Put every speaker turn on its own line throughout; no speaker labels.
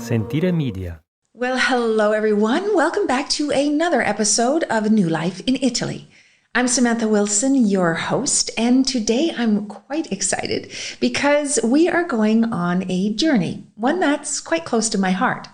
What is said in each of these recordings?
Sentire Media.
Well, hello everyone. Welcome back to another episode of New Life in Italy. I'm Samantha Wilson, your host, and today I'm quite excited because we are going on a journey, one that's quite close to my heart.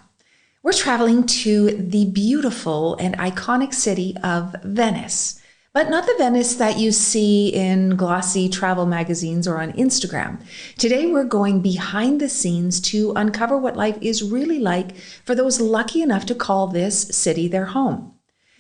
We're traveling to the beautiful and iconic city of Venice, but not the Venice that you see in glossy travel magazines or on Instagram. Today, we're going behind the scenes to uncover what life is really like for those lucky enough to call this city their home.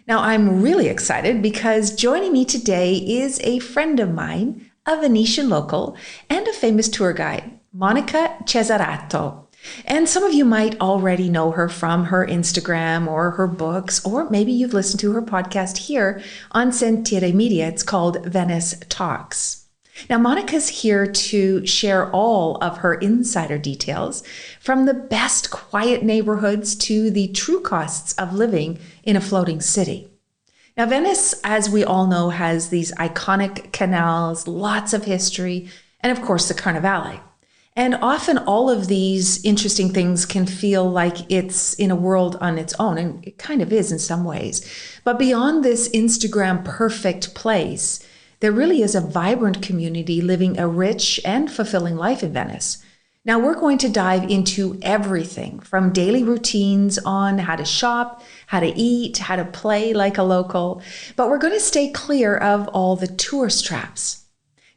Now, I'm really excited because joining me today is a friend of mine, a Venetian local, and a famous tour guide, Monica Chesarato. And some of you might already know her from her Instagram or her books, or maybe you've listened to her podcast here on Sentire Media. It's called Venice Talks. Now, Monica's here to share all of her insider details from the best quiet neighborhoods to the true costs of living in a floating city. Now, Venice, as we all know, has these iconic canals, lots of history, and of course the Carnavale. And often all of these interesting things can feel like it's in a world on its own, and it kind of is in some ways. But beyond this Instagram perfect place, there really is a vibrant community living a rich and fulfilling life in Venice. Now we're going to dive into everything from daily routines on how to shop, how to eat, how to play like a local, but we're going to stay clear of all the tourist traps.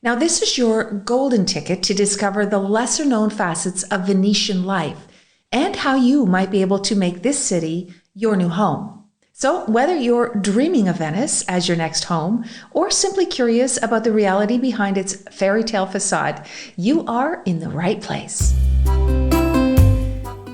Now, this is your golden ticket to discover the lesser known facets of Venetian life and how you might be able to make this city your new home. So whether you're dreaming of Venice as your next home or simply curious about the reality behind its fairy tale facade, you are in the right place.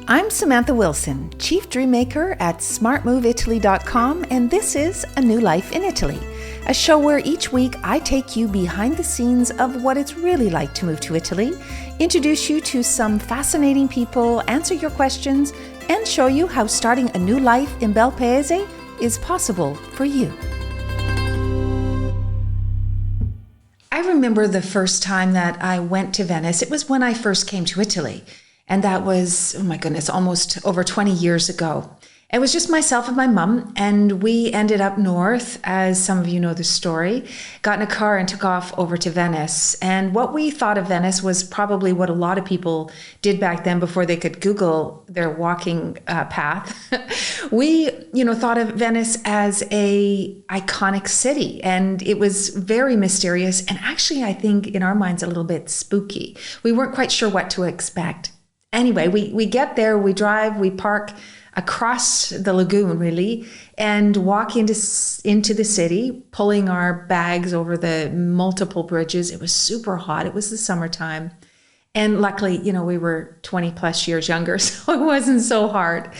I'm Samantha Wilson, Chief Dreammaker at smartmoveitaly.com, and this is A New Life in Italy, a show where each week I take you behind the scenes of what it's really like to move to Italy, introduce you to some fascinating people, answer your questions, and show you how starting a new life in Bel Paese is possible for you. I remember the first time that I went to Venice. It was when I first came to Italy. And that was, oh my goodness, almost over 20 years ago. It was just myself and my mom, and we ended up north, as some of you know the story, got in a car and took off over to Venice. And what we thought of Venice was probably what a lot of people did back then before they could Google their walking path. We, thought of Venice as a iconic city, and it was very mysterious. And actually, I think in our minds, a little bit spooky. We weren't quite sure what to expect. Anyway, we get there, we drive, we park across the lagoon, really, and walk into the city, pulling our bags over the multiple bridges. It was super hot. It was the summertime. And luckily, we were 20 plus years younger, so it wasn't so hard.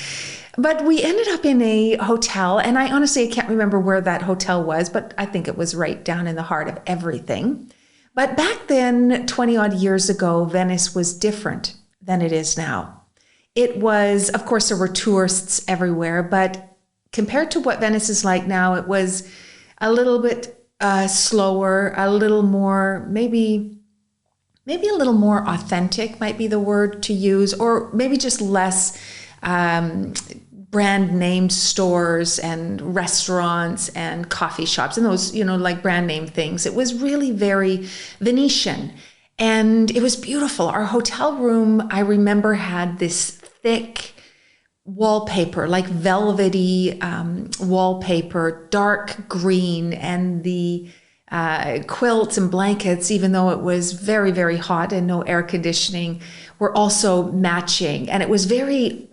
But we ended up in a hotel, and I honestly can't remember where that hotel was, but I think it was right down in the heart of everything. But back then, 20 odd years ago, Venice was different than it is now. It was, of course, there were tourists everywhere, but compared to what Venice is like now, it was a little bit slower, a little more, maybe a little more authentic might be the word to use, or maybe just less brand name stores and restaurants and coffee shops and those, like brand name things. It was really very Venetian. And it was beautiful. Our hotel room, I remember, had this thick wallpaper, like velvety wallpaper, dark green, and the quilts and blankets, even though it was very, very hot and no air conditioning, were also matching. And it was very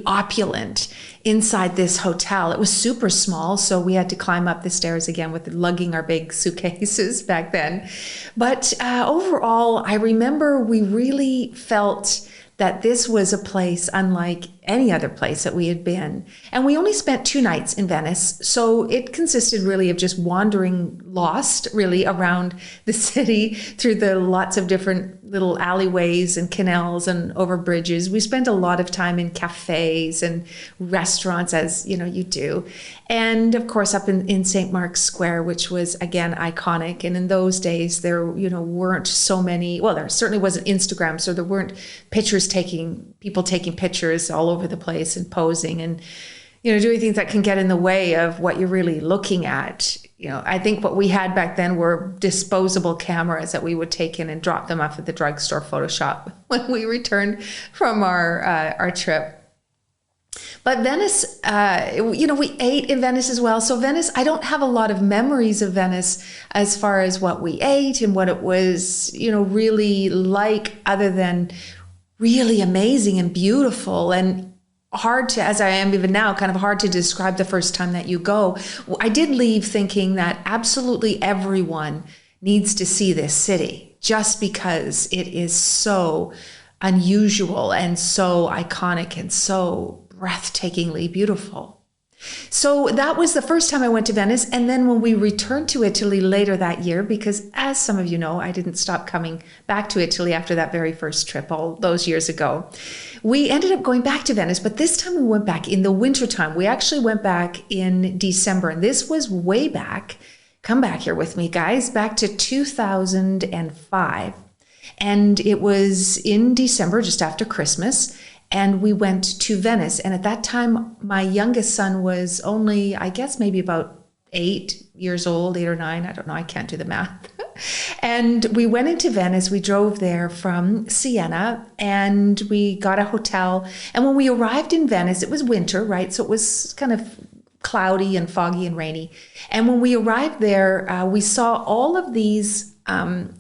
opulent inside this hotel. It was super small, so we had to climb up the stairs again with lugging our big suitcases back then. But overall, I remember we really felt that this was a place unlike any other place that we had been. And we only spent 2 nights in Venice, so it consisted really of just wandering lost, really, around the city through the lots of different little alleyways and canals and over bridges. We spent a lot of time in cafes and restaurants, as you know, you do. And of course, up in St. Mark's Square, which was, again, iconic. And in those days, there, weren't so many, well, there certainly wasn't Instagram, so there weren't people taking pictures all over the place and posing and, doing things that can get in the way of what you're really looking at. I think what we had back then were disposable cameras that we would take in and drop them off at the drugstore Photoshop when we returned from our trip. But Venice, we ate in Venice as well. So Venice, I don't have a lot of memories of Venice as far as what we ate and what it was, really like, other than really amazing and beautiful and hard to, as I am even now, kind of hard to describe the first time that you go. I did leave thinking that absolutely everyone needs to see this city just because it is so unusual and so iconic and so breathtakingly beautiful. So that was the first time I went to Venice. And then when we returned to Italy later that year, because as some of you know, I didn't stop coming back to Italy after that very first trip all those years ago, we ended up going back to Venice. But this time we went back in the wintertime. We actually went back in December. And this was way back. Come back here with me, guys, back to 2005. And it was in December, just after Christmas. And we went to Venice. And at that time, my youngest son was only, I guess, maybe about 8 years old, 8 or 9. I don't know. I can't do the math. And we went into Venice. We drove there from Siena and we got a hotel. And when we arrived in Venice, it was winter, right? So it was kind of cloudy and foggy and rainy. And when we arrived there, we saw all of these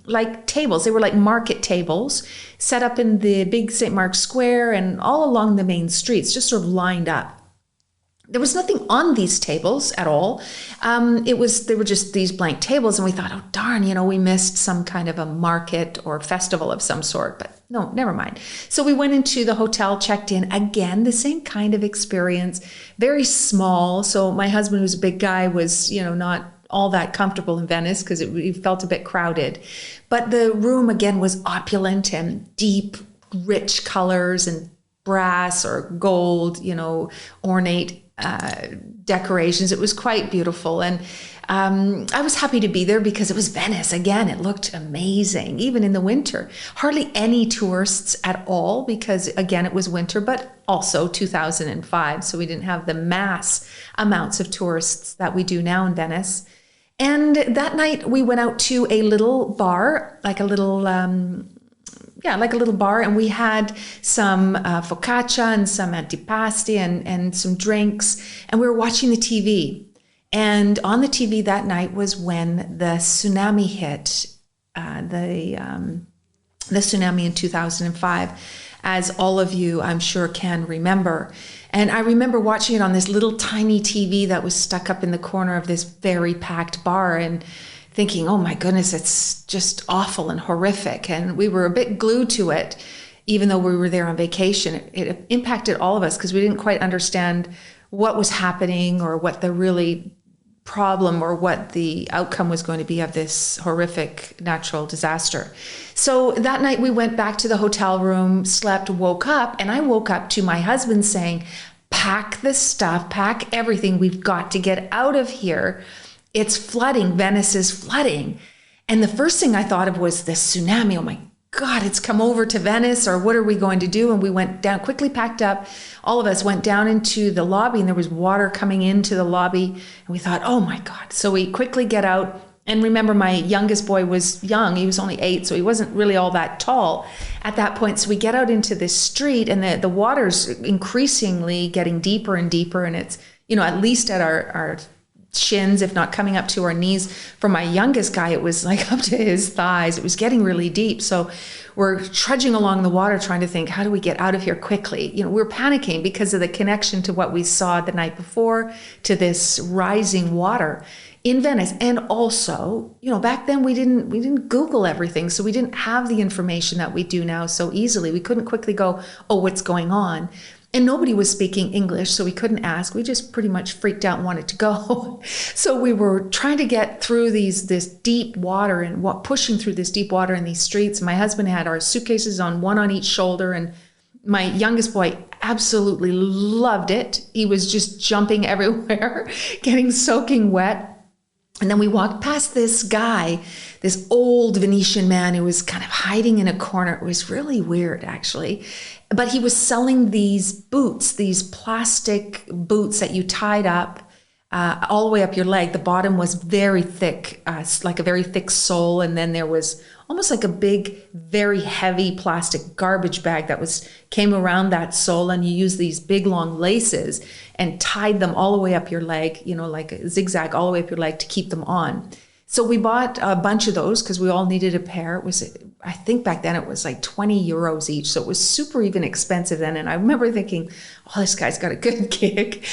like tables. They were like market tables set up in the big St. Mark's Square and all along the main streets, just sort of lined up. There was nothing on these tables at all. They were just these blank tables, and we thought, oh darn, we missed some kind of a market or festival of some sort, but no, never mind. So we went into the hotel, checked in, again, the same kind of experience, very small. So my husband, who's a big guy, was, not all that comfortable in Venice because it felt a bit crowded. But the room, again, was opulent and deep, rich colors and brass or gold, ornate decorations. It was quite beautiful. And I was happy to be there because it was Venice. Again, it looked amazing, even in the winter. Hardly any tourists at all because, again, it was winter, but also 2005. So we didn't have the mass amounts of tourists that we do now in Venice. And that night we went out to a little bar, like a little bar, and we had some focaccia and some antipasti and some drinks, and we were watching the TV. And on the TV that night was when the tsunami hit, the tsunami in 2005, as all of you, I'm sure, can remember. And I remember watching it on this little tiny TV that was stuck up in the corner of this very packed bar and thinking, oh my goodness, it's just awful and horrific. And we were a bit glued to it, even though we were there on vacation. It impacted all of us because we didn't quite understand what was happening or what the really problem or what the outcome was going to be of this horrific natural disaster. So that night we went back to the hotel room, slept, woke up, and I woke up to my husband saying, pack the stuff, pack everything. We've got to get out of here. It's flooding. Venice is flooding. And the first thing I thought of was the tsunami. Oh my God, it's come over to Venice, or what are we going to do? And we went down, quickly packed up. All of us went down into the lobby and there was water coming into the lobby. And we thought, oh my God. So we quickly get out. And remember, my youngest boy was young. He was only 8, so he wasn't really all that tall at that point. So we get out into this street and the water's increasingly getting deeper and deeper. And it's, at least at our shins, if not coming up to our knees. For my youngest guy, it was like up to his thighs. It was getting really deep. So we're trudging along the water trying to think, how do we get out of here quickly? We're panicking because of the connection to what we saw the night before, to this rising water in Venice. And also, back then we didn't Google everything. So we didn't have the information that we do now so easily. We couldn't quickly go, oh, what's going on? And nobody was speaking English, so we couldn't ask. We just pretty much freaked out and wanted to go. So we were trying to get through this deep water and pushing through this deep water in these streets. My husband had our suitcases on, one on each shoulder, and my youngest boy absolutely loved it. He was just jumping everywhere, getting soaking wet. And then we walked past this guy, this old Venetian man who was kind of hiding in a corner. It was really weird, actually. But he was selling these boots, these plastic boots that you tied up all the way up your leg. The bottom was very thick, like a very thick sole. And then there was almost like a big, very heavy plastic garbage bag that came around that sole. And you use these big, long laces and tied them all the way up your leg, like a zigzag all the way up your leg to keep them on. So we bought a bunch of those because we all needed a pair. It was, I think back then it was like 20 euros each. So it was super even expensive then. And I remember thinking, oh, this guy's got a good gig.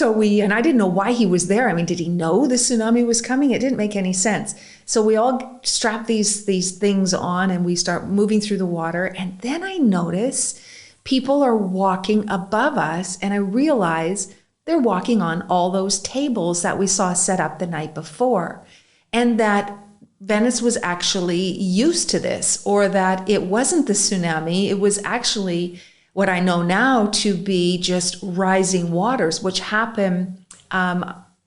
And I didn't know why he was there. I mean, did he know the tsunami was coming? It didn't make any sense. So we all strapped these things on and we start moving through the water. And then I notice people are walking above us, and I realize they're walking on all those tables that we saw set up the night before. And that Venice was actually used to this, or that it wasn't the tsunami. It was actually what I know now to be just rising waters, which happen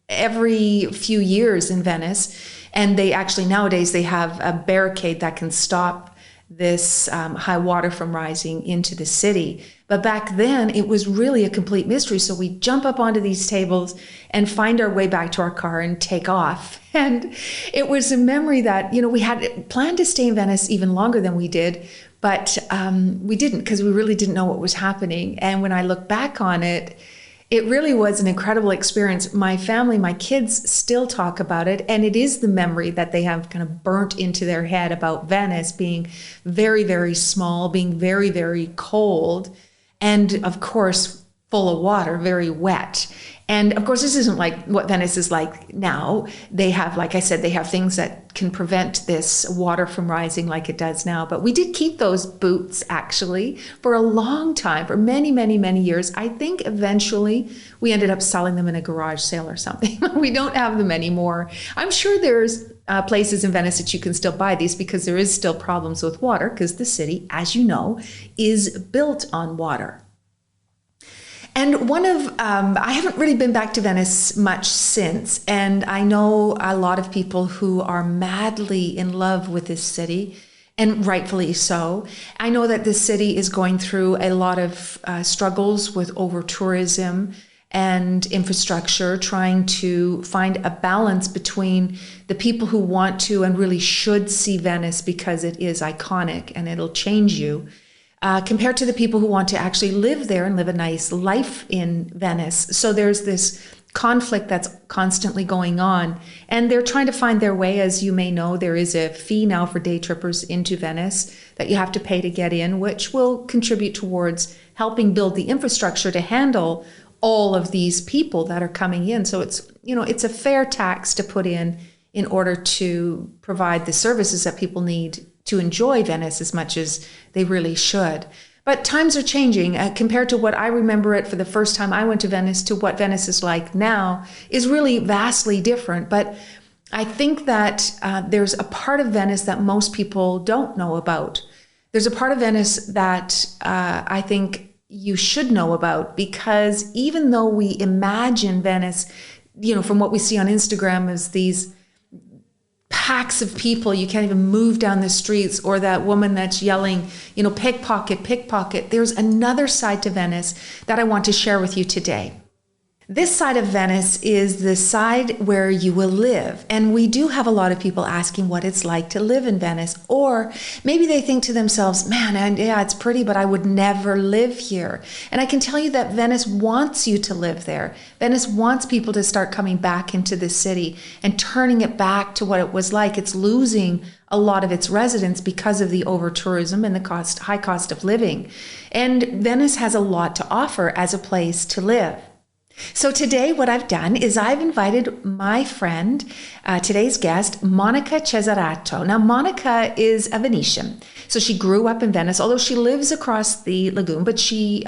every few years in Venice. And they actually, nowadays, they have a barricade that can stop this high water from rising into the city. But back then, it was really a complete mystery. So we jump up onto these tables and find our way back to our car and take off. And it was a memory that, we had planned to stay in Venice even longer than we did, but we didn't, because we really didn't know what was happening. And when I look back on it, it really was an incredible experience. My family, my kids still talk about it, and it is the memory that they have kind of burnt into their head about Venice being very, very small, being very, very cold, and of course, full of water, very wet. And of course, this isn't like what Venice is like now. They have, like I said, they have things that can prevent this water from rising like it does now. But we did keep those boots actually for a long time, for many, many, many years. I think eventually we ended up selling them in a garage sale or something. We don't have them anymore. I'm sure there's places in Venice that you can still buy these, because there is still problems with water, because the city, as you know, is built on water. And I haven't really been back to Venice much since, and I know a lot of people who are madly in love with this city, and rightfully so. I know that this city is going through a lot of struggles with over-tourism and infrastructure, trying to find a balance between the people who want to and really should see Venice because it is iconic and it'll change you, compared to the people who want to actually live there and live a nice life in Venice. So there's this conflict that's constantly going on, and they're trying to find their way. As you may know, there is a fee now for day trippers into Venice that you have to pay to get in, which will contribute towards helping build the infrastructure to handle all of these people that are coming in. So it's a fair tax to put in order to provide the services that people need to enjoy Venice as much as they really should. But times are changing. Compared to what I remember it for the first time I went to Venice to what Venice is like now is really vastly different. But I think that there's a part of Venice that most people don't know about. There's a part of Venice that I think you should know about, because even though we imagine Venice, from what we see on Instagram as these packs of people, you can't even move down the streets, or that woman that's yelling, pickpocket, pickpocket. There's another side to Venice that I want to share with you today. This side of Venice is the side where you will live. And we do have a lot of people asking what it's like to live in Venice. Or maybe they think to themselves, man, and yeah, it's pretty, but I would never live here. And I can tell you that Venice wants you to live there. Venice wants people to start coming back into the city and turning it back to what it was like. It's losing a lot of its residents because of the over-tourism and the high cost of living. And Venice has a lot to offer as a place to live. So today, what I've done is I've invited my friend, today's guest, Monica Chesarato. Now, Monica is a Venetian. So she grew up in Venice, although she lives across the lagoon, but she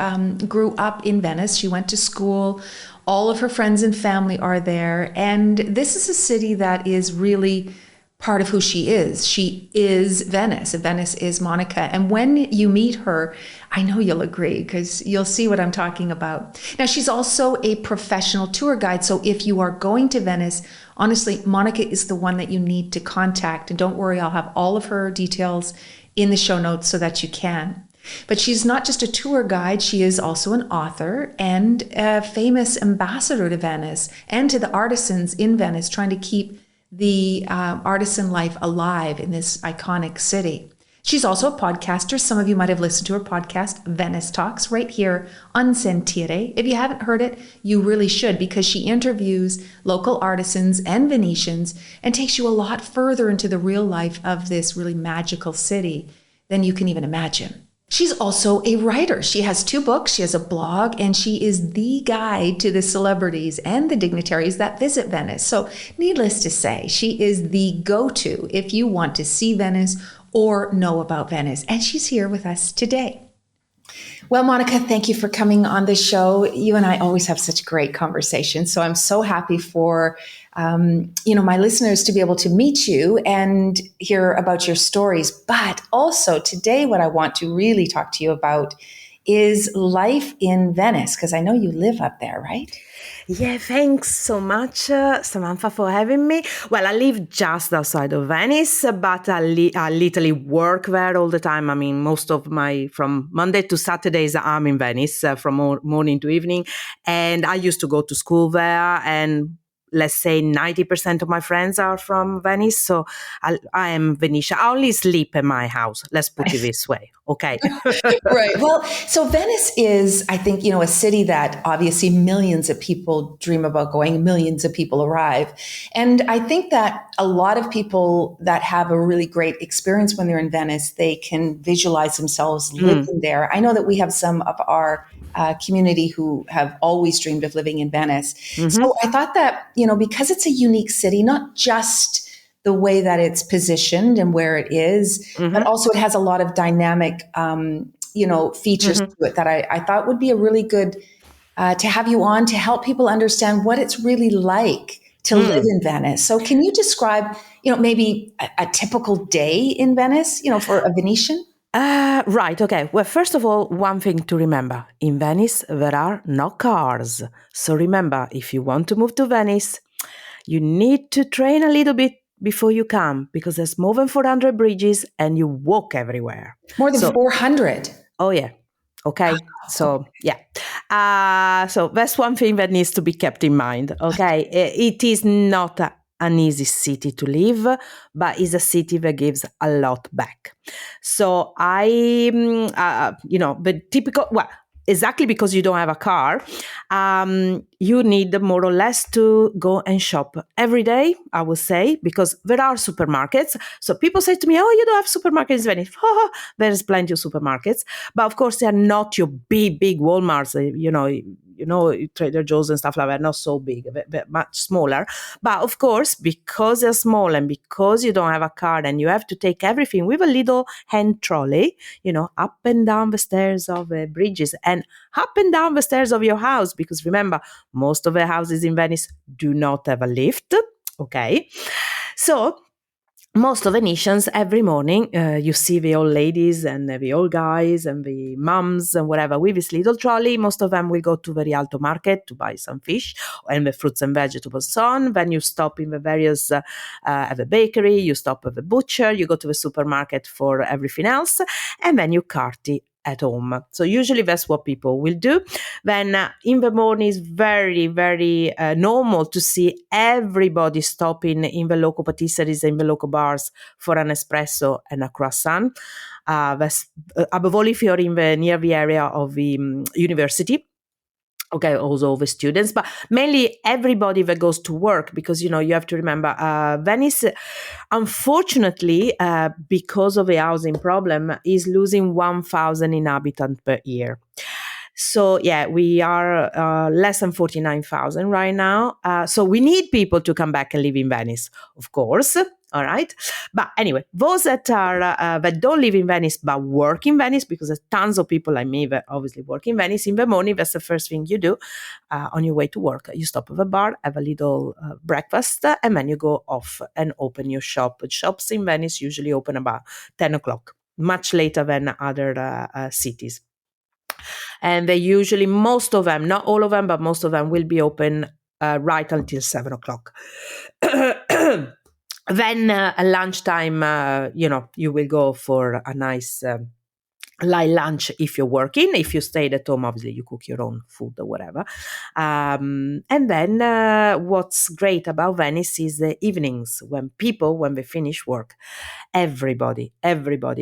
grew up in Venice. She went to school. All of her friends and family are there. And this is a city that is really part of who she is. She is Venice. Venice is Monica. And when you meet her, I know you'll agree because you'll see what I'm talking about. Now, she's also a professional tour guide. So if you are going to Venice, honestly, Monica is the one that you need to contact. And don't worry, I'll have all of her details in the show notes so that you can. But she's not just a tour guide, she is also an author and a famous ambassador to Venice and to the artisans in Venice, trying to keep the artisan life alive in this iconic city. She's also a podcaster. Some of you might have listened to her podcast, Venice Talks, right here on Sentire. If you haven't heard it, you really should, because she interviews local artisans and Venetians and takes you a lot further into the real life of this really magical city than you can even imagine. She's also a writer. She has 2 books, she has a blog, and she is the guide to the celebrities and the dignitaries that visit Venice. So needless to say, she is the go-to if you want to see Venice or know about Venice. And she's here with us today. Well, Monica, thank you for coming on the show. You and I always have such great conversations. So I'm so happy for my listeners to be able to meet you and hear about your stories. But also today, what I want to really talk to you about is life in Venice, because I know you live up there, right?
Yeah, thanks so much, Samantha, for having me. Well, I live just outside of Venice, but I literally work there all the time. I mean, from Monday to Saturdays, I'm in Venice from morning to evening. And I used to go to school there, and let's say 90% of my friends are from Venice. So I am Venetian. I only sleep in my house. Let's put it this way. Okay.
Right. Well, so Venice is, I think, a city that obviously millions of people dream about going, millions of people arrive. And I think that a lot of people that have a really great experience when they're in Venice, they can visualize themselves living there. I know that we have some of our community who have always dreamed of living in Venice. So I thought that, because it's a unique city, not just the way that it's positioned and where it is, but also it has a lot of dynamic, features to it that I thought would be a really good to have you on to help people understand what it's really like to live in Venice. So can you describe, maybe a typical day in Venice, for a Venetian?
Right. Okay. Well, first of all, one thing to remember. In Venice, there are no cars. So remember, if you want to move to Venice, you need to train a little bit before you come, because there's more than 400 bridges and you walk everywhere.
More than 400.
Oh, yeah. Okay. So, yeah. So that's one thing that needs to be kept in mind. Okay. It is not an easy city to live, but it's a city that gives a lot back. So the typical, exactly because you don't have a car, you need more or less to go and shop every day, I would say, because there are supermarkets. So people say to me, oh, you don't have supermarkets in Venice. There's plenty of supermarkets. But of course, they are not your big Walmarts, Trader Joe's and stuff like that, not so big, but much smaller. But of course, because they're small and because you don't have a car and you have to take everything with a little hand trolley, up and down the stairs of bridges and up and down the stairs of your house. Because remember, most of the houses in Venice do not have a lift. Okay. So most of Venetians, every morning, you see the old ladies and the old guys and the mums and whatever with this little trolley. Most of them will go to the Rialto market to buy some fish and the fruits and vegetables and so on. Then you stop in the various, at the bakery, you stop at the butcher, you go to the supermarket for everything else, and then you carty at home. So usually that's what people will do. Then in the morning is very, very normal to see everybody stopping in the local patisseries, in the local bars for an espresso and a croissant. Above all, if you're near the area of the university. Okay, also the students, but mainly everybody that goes to work, because, you have to remember, Venice, unfortunately, because of the housing problem, is losing 1,000 inhabitants per year. So yeah, we are less than 49,000 right now. So we need people to come back and live in Venice, of course. All right. But anyway, those that don't live in Venice but work in Venice, because there's tons of people like me that obviously work in Venice, in the morning, that's the first thing you do on your way to work. You stop at a bar, have a little breakfast, and then you go off and open your shop. Shops in Venice usually open about 10 o'clock, much later than other cities. And they usually, most of them, not all of them, but most of them will be open right until 7 o'clock. Then at lunchtime, you will go for a nice light lunch if you're working. If you stayed at home, obviously you cook your own food or whatever. And then what's great about Venice is the evenings, when they finish work, everybody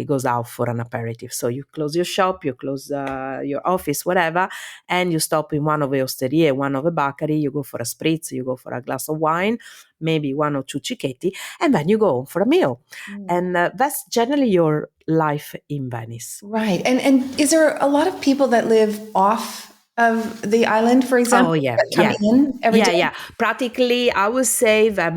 goes out for an aperitif. So you close your shop, you close your office, whatever, and you stop in one of the osterie, one of the bakery, you go for a spritz, you go for a glass of wine, maybe one or two cicchetti, and then you go home for a meal. And that's generally your life in Venice.
Right. And is there a lot of people that live off of the island, for example,
Oh yeah,
that come in every day?
yeah. Practically, I would say that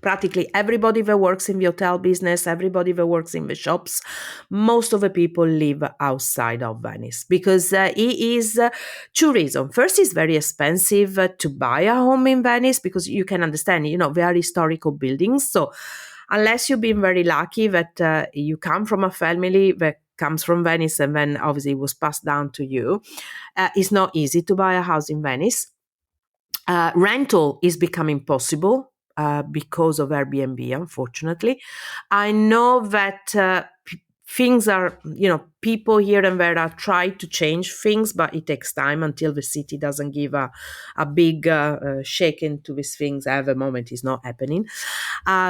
practically everybody that works in the hotel business, everybody that works in the shops, most of the people live outside of Venice, because it is two reasons. First, it's very expensive to buy a home in Venice, because you can understand, they are historical buildings. So unless you've been very lucky that you come from a family that comes from Venice and then obviously it was passed down to you, it's not easy to buy a house in Venice. Rental is becoming possible because of Airbnb, unfortunately. I know that things are, people here and there are trying to change things, but it takes time until the city doesn't give a big shake into these things. At the moment, it's not happening.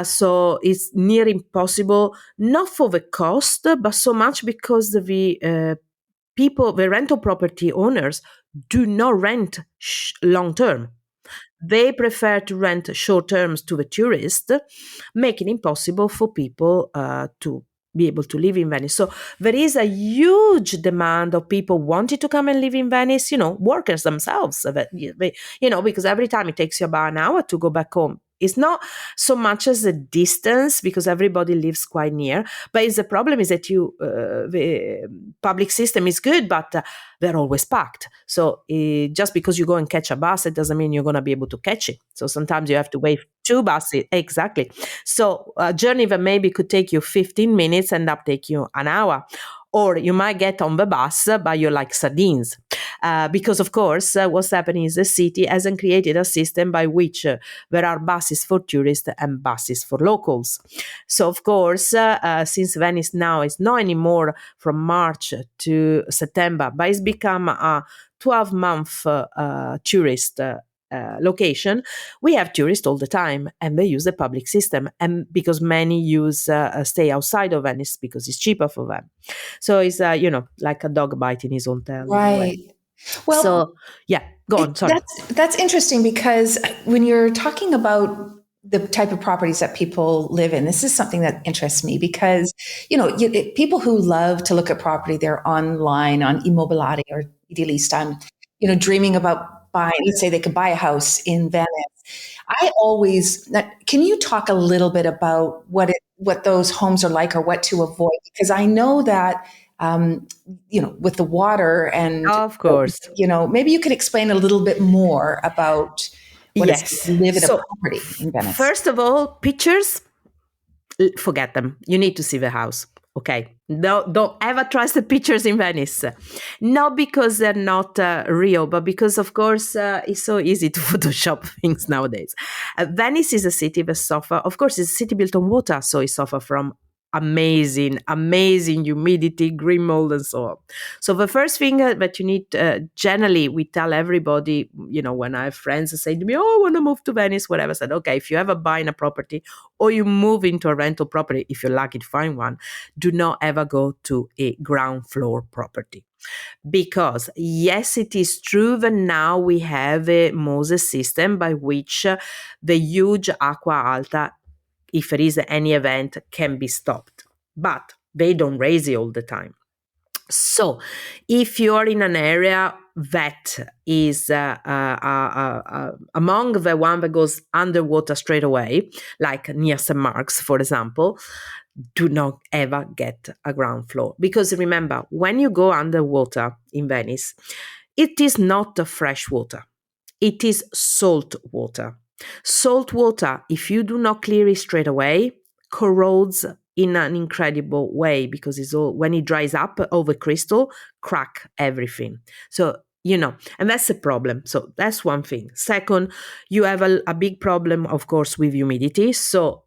So it's near impossible, not for the cost, but so much because the rental property owners do not rent long term. They prefer to rent short terms to the tourist, making it impossible for people to be able to live in Venice. So there is a huge demand of people wanting to come and live in Venice, workers themselves, because every time it takes you about an hour to go back home. It's not so much as a distance, because everybody lives quite near, but the problem is that the public system is good, but they're always packed. So just because you go and catch a bus, it doesn't mean you're going to be able to catch it. So sometimes you have to wait two buses. Exactly. So a journey that maybe could take you 15 minutes end up take you an hour. Or you might get on the bus, but you're like sardines. Because, of course, what's happening is the city hasn't created a system by which there are buses for tourists and buses for locals. So, of course, since Venice now is not anymore from March to September, but it's become a 12-month tourist location, we have tourists all the time, and they use the public system, and because many stay outside of Venice because it's cheaper for them. So it's like a dog biting his own tail.
Right. Well,
so yeah, go on. Sorry.
That's interesting, because when you're talking about the type of properties that people live in, this is something that interests me, because people who love to look at property, they're online on Immobiliare or Idealista, dreaming about buying. Let's say they could buy a house in Venice. Can you talk a little bit about what those homes are like, or what to avoid? Because I know that with the water and,
of course,
maybe you could explain a little bit more about what it's like to live in a property in Venice.
First of all, pictures, forget them. You need to see the house. Okay, don't ever trust the pictures in Venice. Not because they're not real, but because, of course, it's so easy to Photoshop things nowadays. Venice is a city that suffers. Of course, it's a city built on water, so it suffers from amazing humidity, green mold, and so on. So the first thing that you need, generally, we tell everybody, when I have friends say to me, "Oh, I want to move to Venice," whatever. I said, okay, if you ever buying a property or you move into a rental property, if you're lucky to find one, do not ever go to a ground floor property. Because yes, it is true that now we have a Moses system by which the huge acqua alta, if there is any event, can be stopped. But they don't raise it all the time. So, if you're in an area that is among the one that goes underwater straight away, like near St. Mark's, for example, do not ever get a ground floor. Because remember, when you go underwater in Venice, it is not the fresh water, it is salt water. Salt water, if you do not clear it straight away, corrodes in an incredible way because it's all when it dries up over crystal, crack everything. So and that's a problem. So that's one thing. Second, you have a big problem, of course, with humidity. So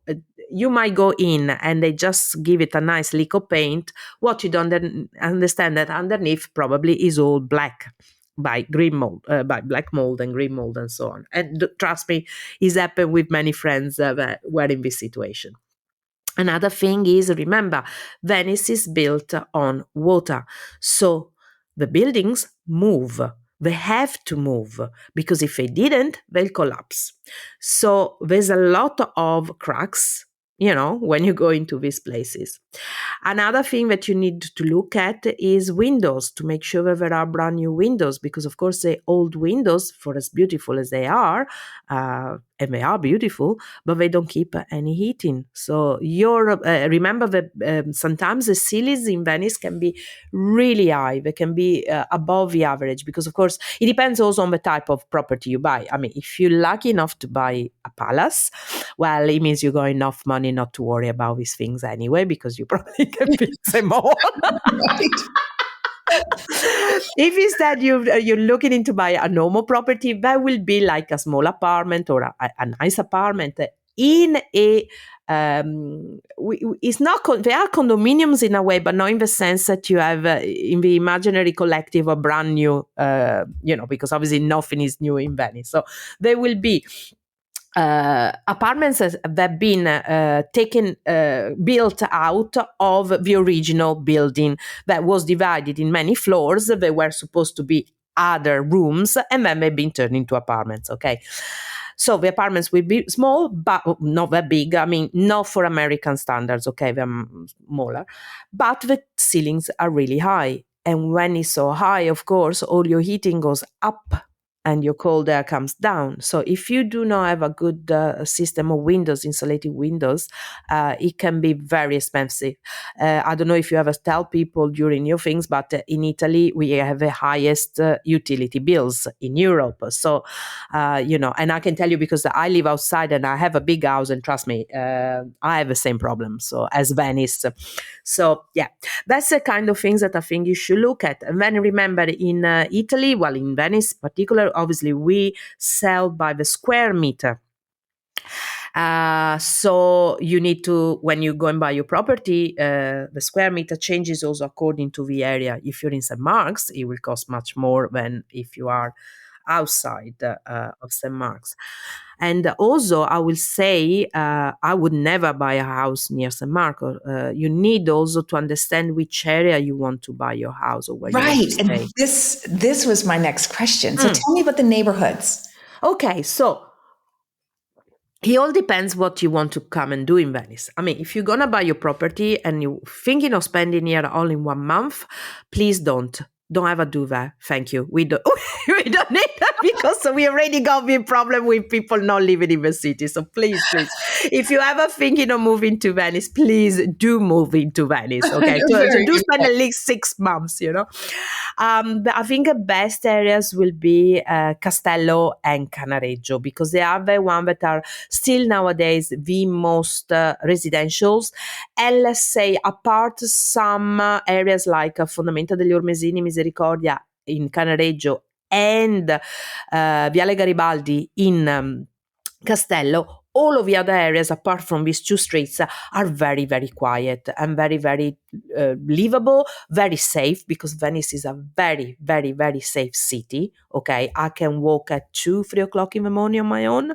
you might go in and they just give it a nice lick of paint. What you don't understand that underneath probably is all black by green mold, by black mold and green mold and so on. And trust me, it's happened with many friends that were in this situation. Another thing is, remember, Venice is built on water. So the buildings move. They have to move because if they didn't, they'll collapse. So there's a lot of cracks, when you go into these places. Another thing that you need to look at is windows to make sure that there are brand new windows because, of course, the old windows, for as beautiful as they are, and they are beautiful, but they don't keep any heating. So remember that sometimes the ceilings in Venice can be really high. They can be above the average because, of course, it depends also on the type of property you buy. I mean, if you're lucky enough to buy a palace, well, it means you got enough money not to worry about these things anyway because you probably can fix them all.
Right.
If instead you're looking into buy a normal property, that will be like a small apartment or a nice apartment in a it's not they are condominiums in a way, but not in the sense that you have in the imaginary collective a brand new because obviously nothing is new in Venice. So there will be apartments that have been built out of the original building that was divided in many floors. They were supposed to be other rooms and then they've been turned into apartments. Okay. So the apartments will be small, but not that big. I mean, not for American standards. Okay. They're smaller, but the ceilings are really high. And when it's so high, of course, all your heating goes up and your cold air comes down. So if you do not have a good system of windows, insulated windows, it can be very expensive. I don't know if you ever tell people during your things, but in Italy, we have the highest utility bills in Europe. So, and I can tell you because I live outside and I have a big house and trust me, I have the same problem. So as Venice. So yeah, that's the kind of things that I think you should look at. And then remember in Italy, well, in Venice in particular, obviously we sell by the square meter. So you need to, when you go and buy your property, the square meter changes also according to the area. If you're in St. Mark's, it will cost much more than if you are outside of St. Mark's. And also, I will say, I would never buy a house near St. Marco. You need also to understand which area you want to buy your house or where you want to stay.
And this was my next question. So tell me about the neighborhoods.
Okay, so it all depends what you want to come and do in Venice. I mean, if you're going to buy your property and you're thinking of spending here all in 1 month, please don't ever do that. Thank you. We don't need that because we already got a problem with people not living in the city. So please, if you ever thinking of moving to Venice, please do move into Venice. Okay, so do spend at least 6 months. But I think the best areas will be Castello and Canareggio because they are the ones that are still nowadays the most residentials. And let's say apart some areas like Fondamenta degli Ormesini, Misericordia in Canareggio and Viale Garibaldi in Castello, all of the other areas apart from these two streets are very, very quiet and very, very livable, very safe because Venice is a very, very, very safe city. Okay, I can walk at 2-3 o'clock in the morning on my own.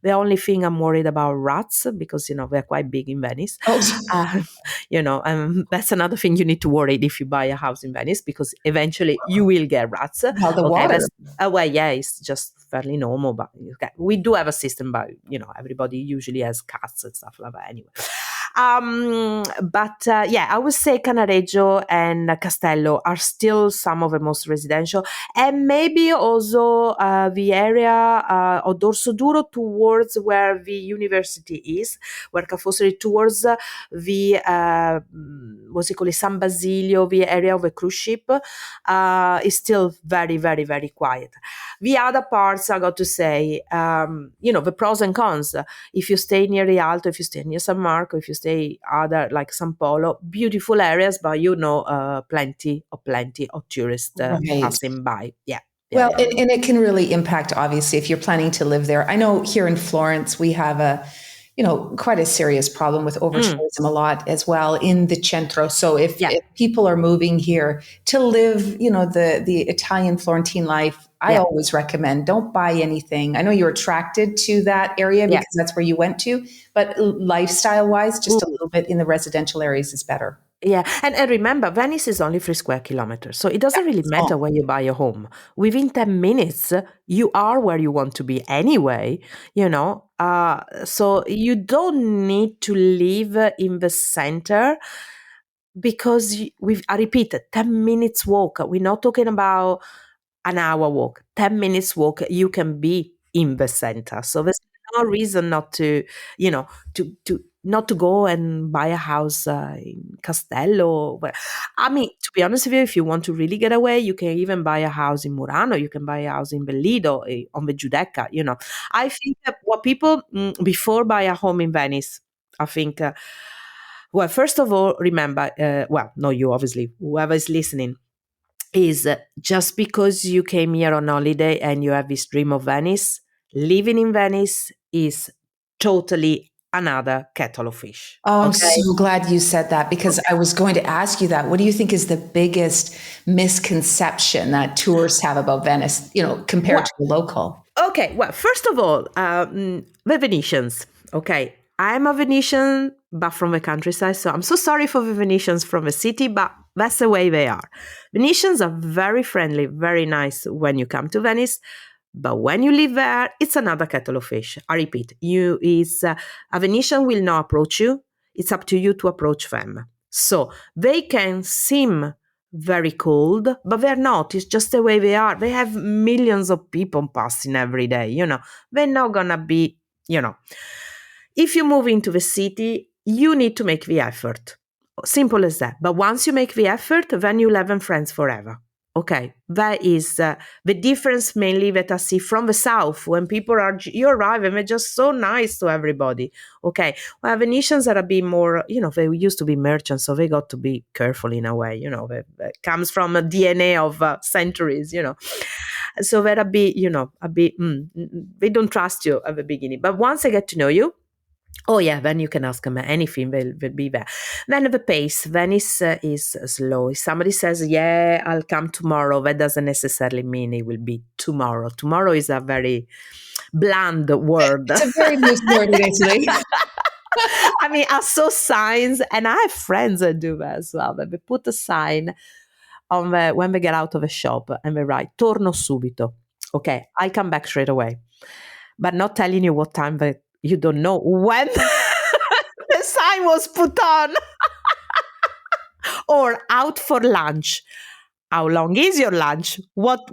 The only thing I'm worried about rats because they're quite big in Venice. That's another thing you need to worry if you buy a house in Venice because eventually you will get rats.
Well, the water.
It's just fairly normal, but we do have a system. But everybody usually has cats and stuff like that anyway. Yeah, I would say Canareggio and Castello are still some of the most residential, and maybe also the area of Dorso Duro towards where the university is, where Ca' Foscari towards the what's it called, San Basilio, the area of a cruise ship, is still very, very, very quiet. The other parts, I got to say, the pros and cons. If you stay near Rialto, if you stay near San Marco, if you stay other like San Polo, beautiful areas, but plenty of tourists
Right.
passing by. Yeah.
Well,
Yeah.
and it can really impact, obviously, if you're planning to live there. I know here in Florence, we have quite a serious problem with
Mm,
overtourism a lot as well in the centro. So
yeah.
if people are moving here to live, the Italian Florentine life, I
Yeah.
always recommend don't buy anything. I know you're attracted to that area
Yeah.
because that's where you went to, but lifestyle wise, just a
Mm,
little bit in the residential areas is better.
yeah. And remember, Venice is only 3 square kilometers. So it
Yeah,
doesn't really matter
small.
where you buy a home. Within 10 minutes, you are where you want to be anyway, you know. So you don't need to live in the center because I repeat, 10 minutes walk. We're not talking about an hour walk. 10 minutes walk, you can be in the center. So there's no reason not to, to not to go and buy a house in Castello. I mean, to be honest with you, if you want to really get away, you can even buy a house in Murano. You can buy a house in Bellido, on the Giudecca. I think that what people before buy a home in Venice, I think. Well, first of all, remember, no, you obviously, whoever is listening, is just because you came here on holiday and you have this dream of Venice, living in Venice is totally another kettle of fish.
Oh, I'm
Okay.
so glad you said that because I
Okay.
was going to ask you that. What do you think is the biggest misconception that tourists have about Venice, compared
Well,
to the local?
okay. Well, first of all, the Venetians. Okay. I'm a Venetian, but from the countryside. So I'm so sorry for the Venetians from the city, but that's the way they are. Venetians are very friendly, very nice when you come to Venice. But when you live there, it's another kettle of fish. I repeat, a Venetian will not approach you. It's up to you to approach them. So they can seem very cold, but they're not. It's just the way they are. They have millions of people passing every day. They're not gonna be. You know, if you move into the city, you need to make the effort. Simple as that. But once you make the effort, then you'll have them friends forever. Okay, that is the difference mainly that I see from the south when you arrive and they're just so nice to everybody. Okay, well, Venetians are a bit more, they used to be merchants, so they got to be careful in a way, that comes from a DNA of centuries, So they're they don't trust you at the beginning. But once they get to know you, oh yeah, then you can ask them anything, they'll be there. Then the pace, Venice is slow. If somebody says, yeah, I'll come tomorrow, that doesn't necessarily mean it will be tomorrow. Tomorrow is a very bland word.
It's a very loose word in Italy.
I mean, I saw signs, and I have friends that do that as well. That they put a sign when they get out of a shop and they write "Torno subito." Okay, I come back straight away, but not telling you what time that you don't know when the sign was put on. Or out for lunch. How long is your lunch? What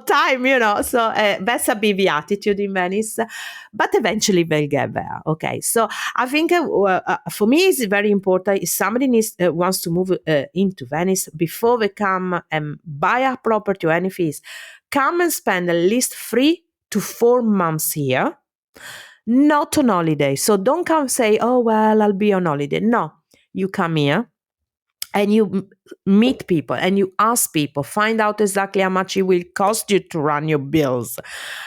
time? So that's a bit attitude in Venice, but eventually they'll get there. Okay, so I think for me it's very important if somebody wants to move into Venice before they come and buy a property or anything, come and spend at least 3 to 4 months here, not on holiday. So don't come say, oh well, I'll be on holiday. No, you come here and you meet people and you ask people, find out exactly how much it will cost you to run your bills,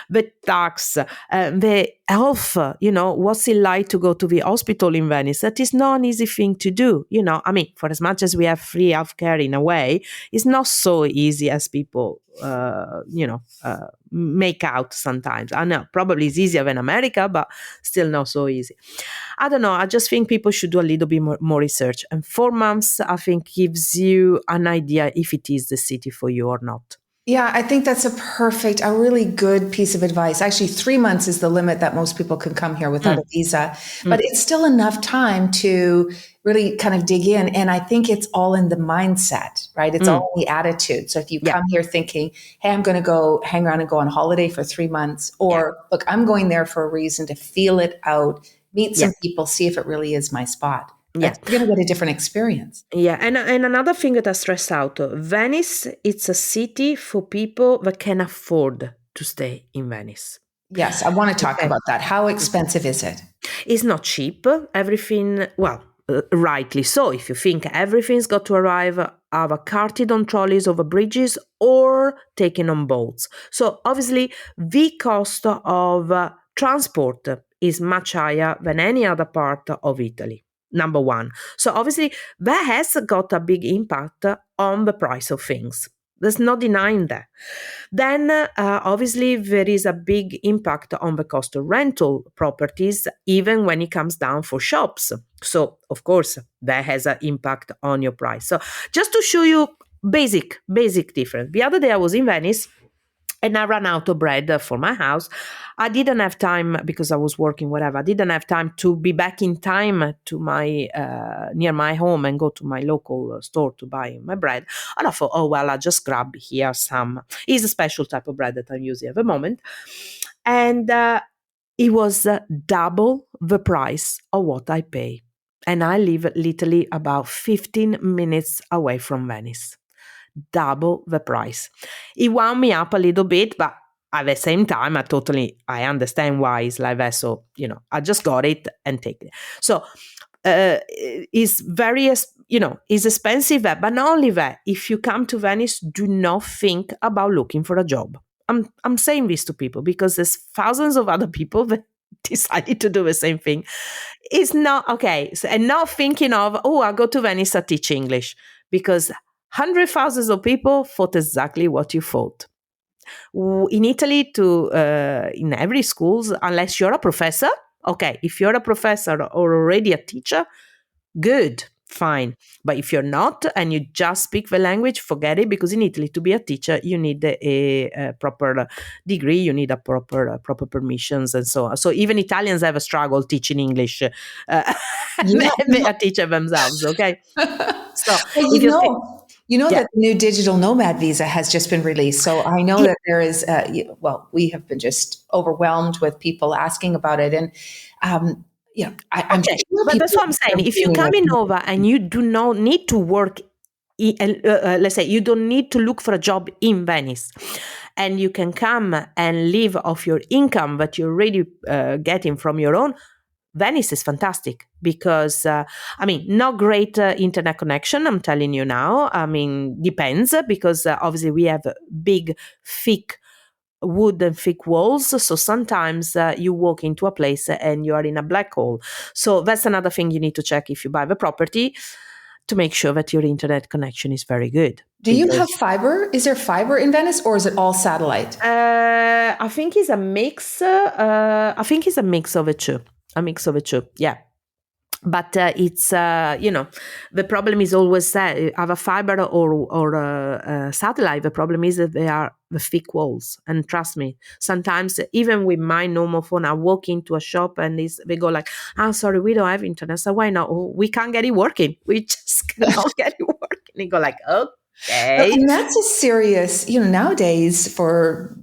the tax, the health, what's it like to go to the hospital in Venice. That is not an easy thing to do. I mean, for as much as we have free healthcare in a way, it's not so easy as people, make out sometimes. I know probably it's easier than America, but still not so easy. I don't know. I just think people should do a little bit more research. And 4 months, I think, gives you an idea if it is the city for you or not.
Yeah, I think that's a really good piece of advice. Actually, 3 months is the limit that most people can come here without a
Mm,
visa, but
mm,
it's still enough time to really kind of dig in. And I think it's all in the mindset, right? It's
mm.
all in the attitude. So if you
Yeah,
come here thinking, hey, I'm going to go hang around and go on holiday for 3 months,
yeah,
or look, I'm going there for a reason to feel it out, meet
yeah,
some people, see if it really is my spot.
yeah.
That's, you're going to get a different experience.
Yeah, and another thing that I stress out, Venice, it's a city for people that can afford to stay in Venice.
Yes, I want to talk
Okay.
about that. How expensive is it?
It's not cheap. Everything, well, rightly so. If you think everything's got to arrive either carted on trolleys over bridges or taken on boats. So obviously, the cost of transport is much higher than any other part of Italy. Number one. So obviously, that has got a big impact on the price of things. There's no denying that. Then, obviously, there is a big impact on the cost of rental properties, even when it comes down for shops. So, of course, that has an impact on your price. So, just to show you basic difference. The other day I was in Venice and I ran out of bread for my house. I didn't have time because I was working, whatever. I didn't have time to be back in time to my near my home and go to my local store to buy my bread. And I thought, oh well, I'll just grab here some. It's a special type of bread that I'm using at the moment, and it was double the price of what I pay. And I live literally about 15 minutes away from Venice, double the price. It wound me up a little bit, but at the same time, I understand why it's like that. So, I just got it and take it. So, it's it's expensive, but not only that, if you come to Venice, do not think about looking for a job. I'm saying this to people because there's thousands of other people that decided to do the same thing. It's not okay. So, and not thinking of, oh, I'll go to Venice to teach English, because hundred thousands of people thought exactly what you thought. In Italy, in every schools, unless you're a professor, okay, if you're a professor or already a teacher, good, fine. But if you're not and you just speak the language, forget it, because in Italy, to be a teacher, you need a proper degree, you need a proper permissions and so on. So even Italians have a struggle teaching English.
Yeah.
They are teacher themselves, okay? So
Well,
if you think,
you know
yeah,
that the new digital nomad visa has just been released. So I know
yeah,
that there is, well, we have been just overwhelmed with people asking about it. And, I'm
okay.
sure
But that's
people
what I'm saying.
are
If you
feeling
come in
it.
Nova and you do not need to work, let's say you don't need to look for a job in Venice, and you can come and live off your income that you're already getting from your own. Venice is fantastic because, not great internet connection. I'm telling you now. I mean, depends because obviously we have big, thick wood and thick walls. So sometimes you walk into a place and you are in a black hole. So that's another thing you need to check if you buy the property, to make sure that your internet connection is very good.
Do you have
Because
fiber? Is there fiber in Venice or is it all satellite?
I think it's a mix. I think it's a mix of the two. A mix of the two. Yeah. But it's the problem is always that have a fiber or satellite. The problem is that they are the thick walls, and trust me, sometimes even with my normal phone, I walk into a shop and they go like, "Oh, sorry, we don't have internet." So why not? Oh, we can't get it working. We just cannot get it working. They go like,
Well,
"Okay,
and that's a serious, nowadays for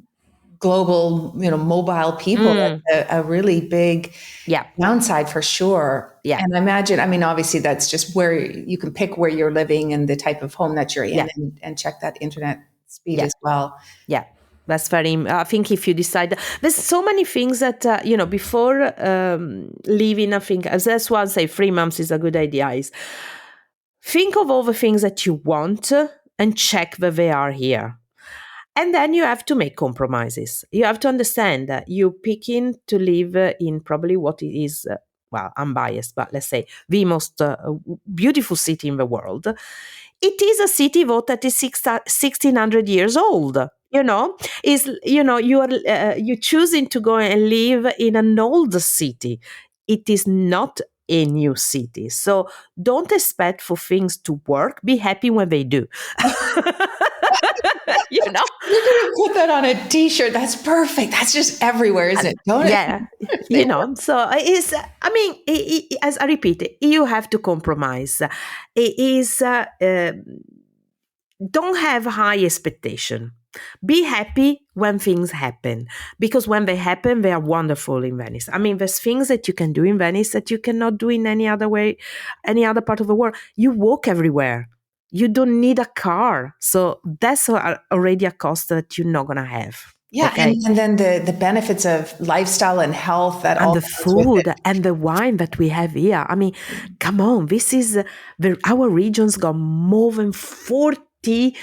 global, mobile people,
mm,
that's a really big
yeah,
downside for sure.
yeah,
And I imagine, I mean, obviously that's just where you can pick where you're living and the type of home that you're in
yeah,
and check that internet speed
yeah."
as well.
Yeah, that's very. I think if you decide, there's so many things that before leaving. I think that's why I say 3 months is a good idea. Is think of all the things that you want and check that they are here. And then you have to make compromises. You have to understand that you're picking to live in probably what it is. Well, I'm biased, but let's say the most beautiful city in the world. It is a city that is 1600 years old. Is you choosing to go and live in an old city. It is not a new city. So don't expect for things to work. Be happy when they do. you know?
You're going to put that on a t-shirt. That's perfect. That's just everywhere, isn't it? Don't it?
Yeah, you know, so it's, I mean, as I repeat, you have to compromise. It is, don't have high expectation. Be happy when things happen, because when they happen, they are wonderful in Venice. I mean, there's things that you can do in Venice that you cannot do in any other way, any other part of the world. You walk everywhere. You don't need a car. So that's already a cost that you're not going to have.
Yeah,
Okay.
and then the benefits of lifestyle and health that
And
all
the
comes with
food
it.
and the wine that we have here. I mean, come on, this is our region's got more than 40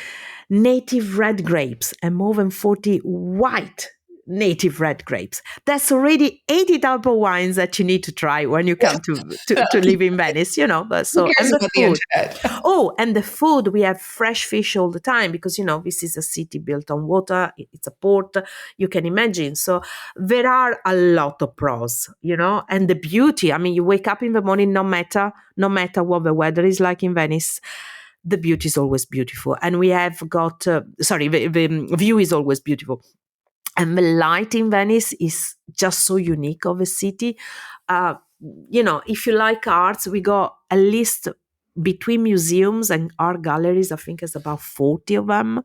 native red grapes and more than 40 white native red grapes. That's already 80 type of wines that you need to try when you come to live in Venice, you know. But
Who
so,
cares
and the
about the
food.
internet?
Oh, and the food, we have fresh fish all the time because, you know, this is a city built on water. It's a port, you can imagine. So there are a lot of pros, you know, and the beauty. I mean, you wake up in the morning, no matter what the weather is like in Venice, the beauty is always beautiful. And we have got, the view is always beautiful. And the light in Venice is just so unique of a city. You know, if you like arts, we got at least between museums and art galleries, I think it's about 40 of them.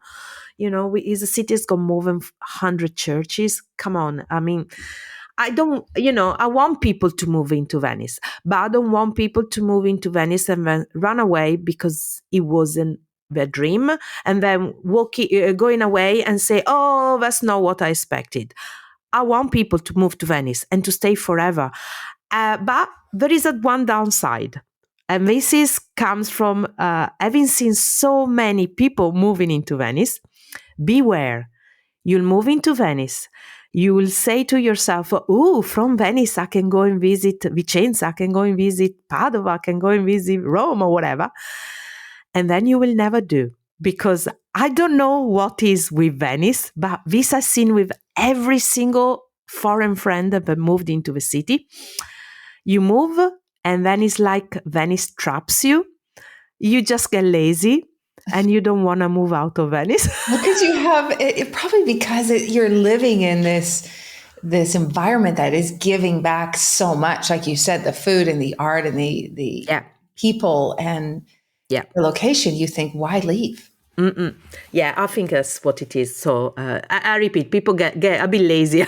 You know, is a city that's got more than 100 churches. Come on. I mean, I don't, you know, I want people to move into Venice, but I don't want people to move into Venice and then run away because it wasn't their dream, and then going away and say, oh, that's not what I expected. I want people to move to Venice and to stay forever. But there is one downside. And comes from having seen so many people moving into Venice. Beware. You'll move into Venice. You will say to yourself, oh, from Venice, I can go and visit Vicenza, I can go and visit Padova, I can go and visit Rome or whatever. And then you will never do. Because I don't know what is with Venice, but this I've seen with every single foreign friend that moved into the city. You move, and then it's like Venice traps you. You just get lazy, and you don't want to move out of Venice.
Because you have probably because you're living in this environment that is giving back so much, like you said, the food and the art and the people and the location. You think, why leave?
Mm-mm. Yeah, I think that's what it is. So I repeat, people get a bit lazy.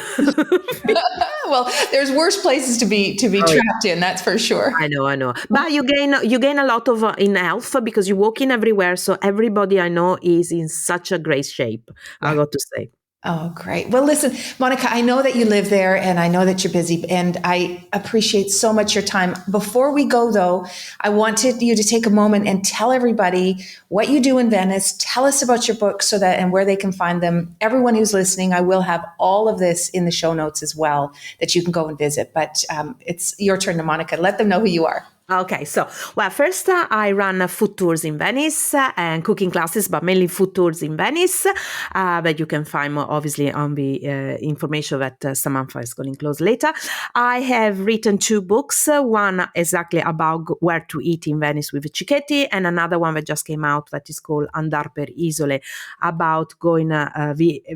Well, there's worse places to be trapped in. That's for sure.
I know. But you gain a lot of in health because you walk in everywhere. So everybody I know is in such a great shape. Yeah. I got to say.
Oh, great. Well, listen, Monica, I know that you live there and I know that you're busy and I appreciate so much your time. Before we go, though, I wanted you to take a moment and tell everybody what you do in Venice. Tell us about your books and where they can find them. Everyone who's listening, I will have all of this in the show notes as well that you can go and visit. But it's your turn, to Monica. Let them know who you are.
Okay, so, well, first I run food tours in Venice and cooking classes, but mainly food tours in Venice, that you can find more obviously on the information that Samantha is going to enclose later. I have written 2 books, one exactly about where to eat in Venice with Cicchetti, and another one that just came out that is called Andar per Isole, about going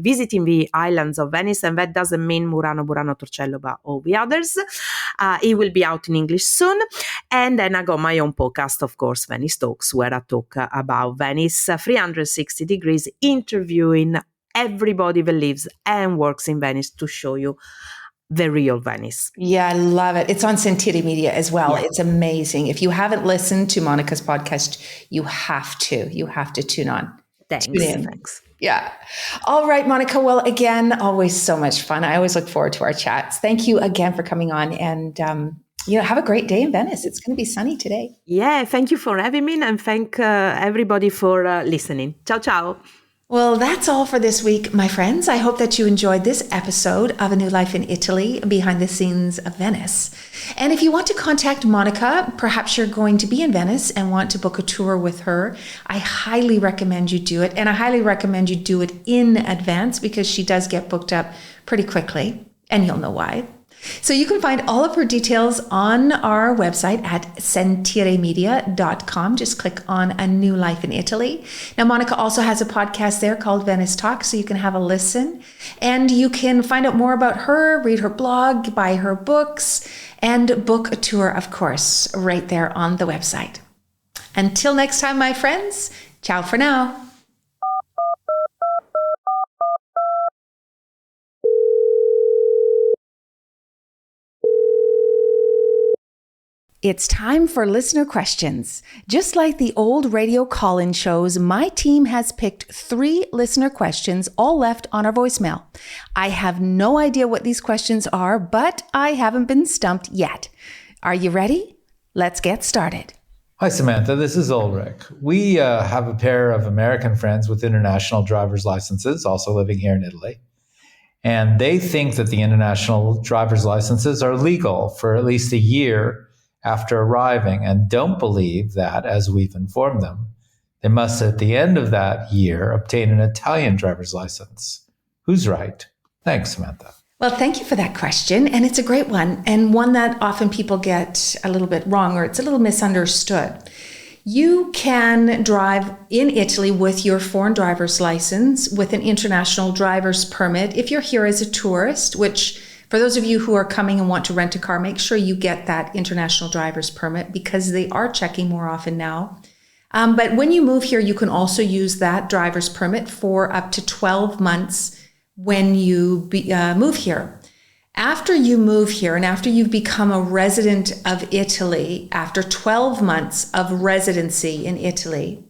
visiting the islands of Venice, and that doesn't mean Murano, Burano, Torcello, but all the others. It will be out in English soon. And then I got my own podcast, of course, Venice Talks, where I talk about Venice 360 degrees, interviewing everybody that lives and works in Venice to show you the real Venice.
Yeah, I love it. It's on Sentire Media as well. Yeah. It's amazing. If you haven't listened to Monica's podcast, you have to. You have to tune on.
Thanks.
Yeah. All right, Monica. Well, again, always so much fun. I always look forward to our chats. Thank you again for coming on and have a great day in Venice. It's going to be sunny today.
Yeah, thank you for having me and thank everybody for listening. Ciao, ciao.
Well, that's all for this week, my friends. I hope that you enjoyed this episode of A New Life in Italy, behind the scenes of Venice. And if you want to contact Monica, perhaps you're going to be in Venice and want to book a tour with her, I highly recommend you do it. And I highly recommend you do it in advance because she does get booked up pretty quickly, and you'll know why. So you can find all of her details on our website at sentiremedia.com. Just click on A New Life in Italy. Now, Monica also has a podcast there called Venice Talks, so you can have a listen. And you can find out more about her, read her blog, buy her books, and book a tour, of course, right there on the website. Until next time, my friends, ciao for now. It's time for listener questions. Just like the old radio call-in shows, my team has picked 3 listener questions, all left on our voicemail. I have no idea what these questions are, but I haven't been stumped yet. Are you ready? Let's get started.
Hi, Samantha. This is Ulrich. We have a pair of American friends with international driver's licenses, also living here in Italy. And they think that the international driver's licenses are legal for at least a year after arriving, and don't believe that, as we've informed them, they must at the end of that year obtain an Italian driver's license. Who's right? Thanks, Samantha.
Well, thank you for that question. And it's a great one, and one that often people get a little bit wrong, or it's a little misunderstood. You can drive in Italy with your foreign driver's license with an international driver's permit if you're here as a tourist, which for those of you who are coming and want to rent a car, make sure you get that international driver's permit because they are checking more often now. But when you move here, you can also use that driver's permit for up to 12 months when you move here. After you move here and after you've become a resident of Italy, after 12 months of residency in Italy,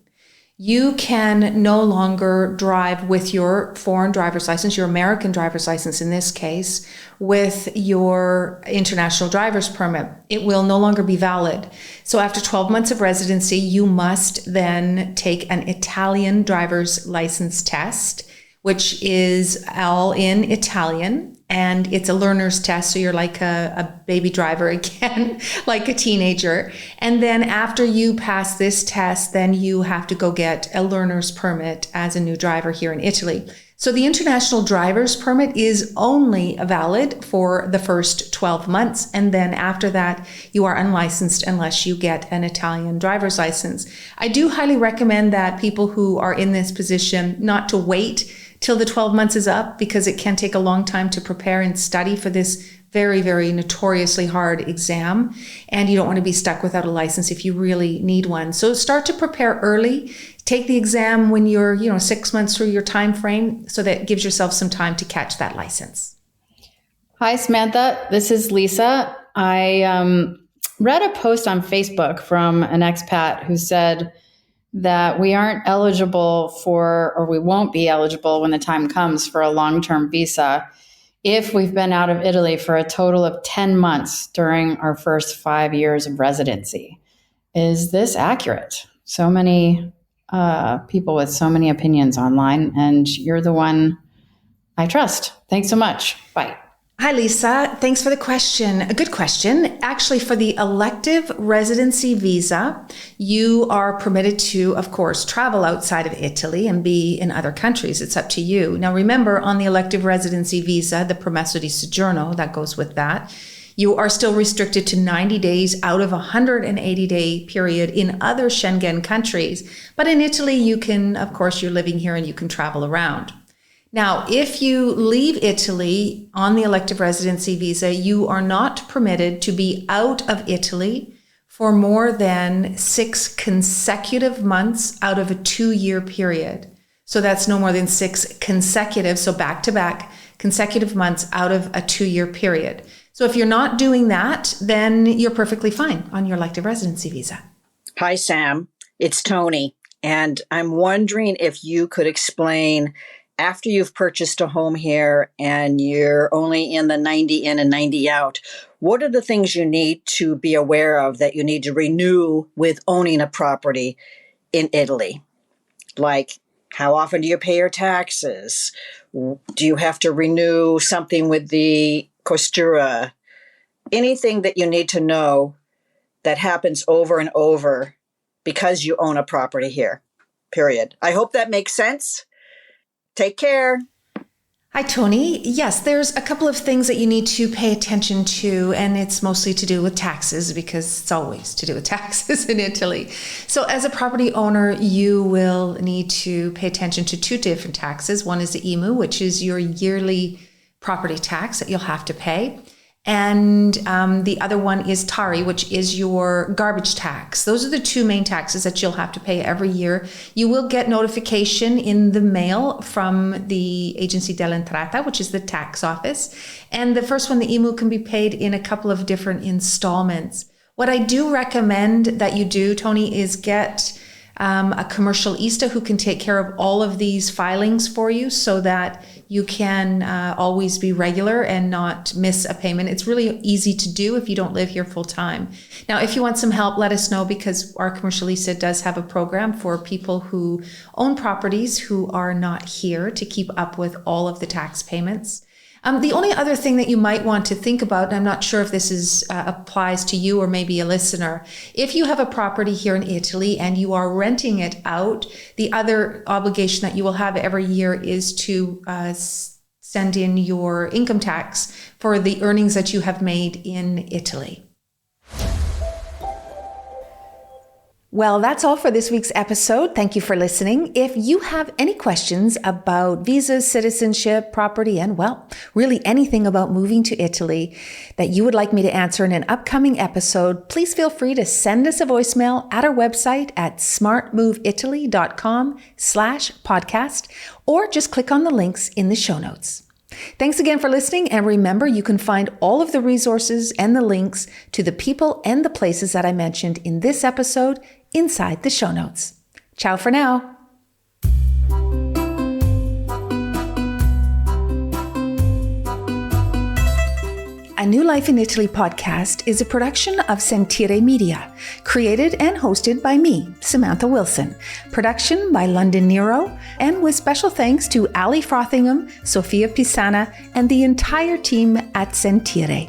you can no longer drive with your foreign driver's license, your American driver's license in this case, with your international driver's permit. It will no longer be valid. So after 12 months of residency, you must then take an Italian driver's license test, which is all in Italian. And it's a learner's test, so you're like a baby driver again, like a teenager. And then after you pass this test, then you have to go get a learner's permit as a new driver here in Italy. So the international driver's permit is only valid for the first 12 months. And then after that, you are unlicensed unless you get an Italian driver's license. I do highly recommend that people who are in this position not to wait till the 12 months is up, because it can take a long time to prepare and study for this very, very notoriously hard exam. And you don't want to be stuck without a license if you really need one. So start to prepare early. Take the exam when you're, 6 months through your time frame, so that gives yourself some time to catch that license.
Hi, Samantha. This is Lisa. I read a post on Facebook from an expat who said that we aren't eligible for, or we won't be eligible when the time comes for a long-term visa if we've been out of Italy for a total of 10 months during our first 5 years of residency. Is this accurate? So many people with so many opinions online, and you're the one I trust. Thanks so much. Bye.
Hi, Lisa. Thanks for the question. A good question. Actually, for the elective residency visa, you are permitted to, of course, travel outside of Italy and be in other countries. It's up to you. Now, remember, on the elective residency visa, the permesso di soggiorno, that goes with that, you are still restricted to 90 days out of a 180-day period in other Schengen countries. But in Italy, you can, of course, you're living here and you can travel around. Now, if you leave Italy on the elective residency visa, you are not permitted to be out of Italy for more than 6 consecutive months out of a 2-year period. So that's no more than 6 consecutive, so back-to-back consecutive months out of a 2-year period. So if you're not doing that, then you're perfectly fine on your elective residency visa.
Hi, Sam. It's Tony. And I'm wondering if you could explain, after you've purchased a home here and you're only in the 90 in and 90 out, what are the things you need to be aware of that you need to renew with owning a property in Italy? Like, how often do you pay your taxes? Do you have to renew something with the costura? Anything that you need to know that happens over and over because you own a property here, period. I hope that makes sense. Take care.
Hi, Tony. Yes, there's a couple of things that you need to pay attention to, and it's mostly to do with taxes because it's always to do with taxes in Italy. So as a property owner, you will need to pay attention to two different taxes. One is the IMU, which is your yearly property tax that you'll have to pay. And the other one is Tari, which is your garbage tax. Those are the two main taxes that you'll have to pay every year. You will get notification in the mail from the Agenzia dell'Entrata, which is the tax office. And the first one, the IMU, can be paid in a couple of different installments. What I do recommend that you do, Tony, is get a commercialista who can take care of all of these filings for you so that you can always be regular and not miss a payment. It's really easy to do if you don't live here full time. Now, if you want some help, let us know, because our commercialista does have a program for people who own properties who are not here to keep up with all of the tax payments. The only other thing that you might want to think about, and I'm not sure if this applies to you or maybe a listener, if you have a property here in Italy and you are renting it out, the other obligation that you will have every year is to send in your income tax for the earnings that you have made in Italy. Well, that's all for this week's episode. Thank you for listening. If you have any questions about visas, citizenship, property, and, well, really anything about moving to Italy that you would like me to answer in an upcoming episode, please feel free to send us a voicemail at our website at smartmoveitaly.com/podcast, or just click on the links in the show notes. Thanks again for listening, and remember, you can find all of the resources and the links to the people and the places that I mentioned in this episode inside the show notes. Ciao for now. A New Life in Italy podcast is a production of Sentire Media, created and hosted by me, Samantha Wilson. Production by London Nero, and with special thanks to Ali Frothingham, Sofia Pisana, and the entire team at Sentire.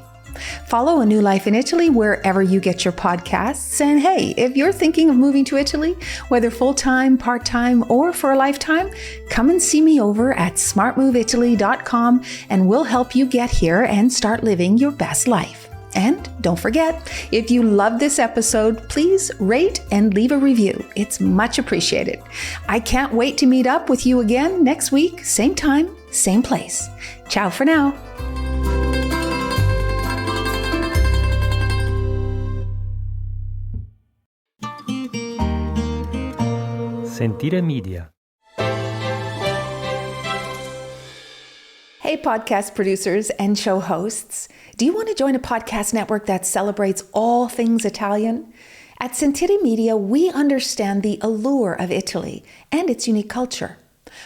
Follow A New Life in Italy wherever you get your podcasts. And hey, if you're thinking of moving to Italy, whether full-time, part-time, or for a lifetime, come and see me over at smartmoveitaly.com, and we'll help you get here and start living your best life. And don't forget, if you love this episode, please rate and leave a review. It's much appreciated. I can't wait to meet up with you again next week, same time, same place. Ciao for now.
Sentire Media.
Hey, podcast producers and show hosts. Do you want to join a podcast network that celebrates all things Italian? At Sentire Media, we understand the allure of Italy and its unique culture.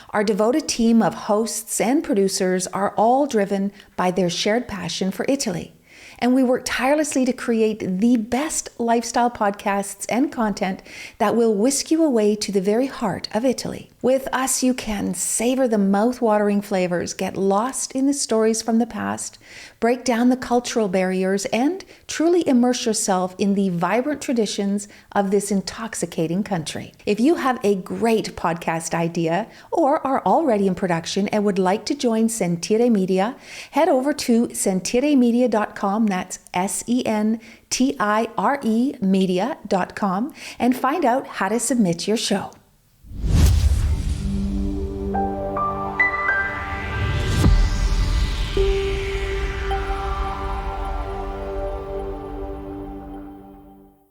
Our devoted team of hosts and producers are all driven by their shared passion for Italy. And we work tirelessly to create the best lifestyle podcasts and content that will whisk you away to the very heart of Italy. With us, you can savor the mouth-watering flavors, get lost in the stories from the past, break down the cultural barriers, and truly immerse yourself in the vibrant traditions of this intoxicating country. If you have a great podcast idea or are already in production and would like to join Sentire Media, head over to sentiremedia.com, that's SENTIRE media.com, and find out how to submit your show.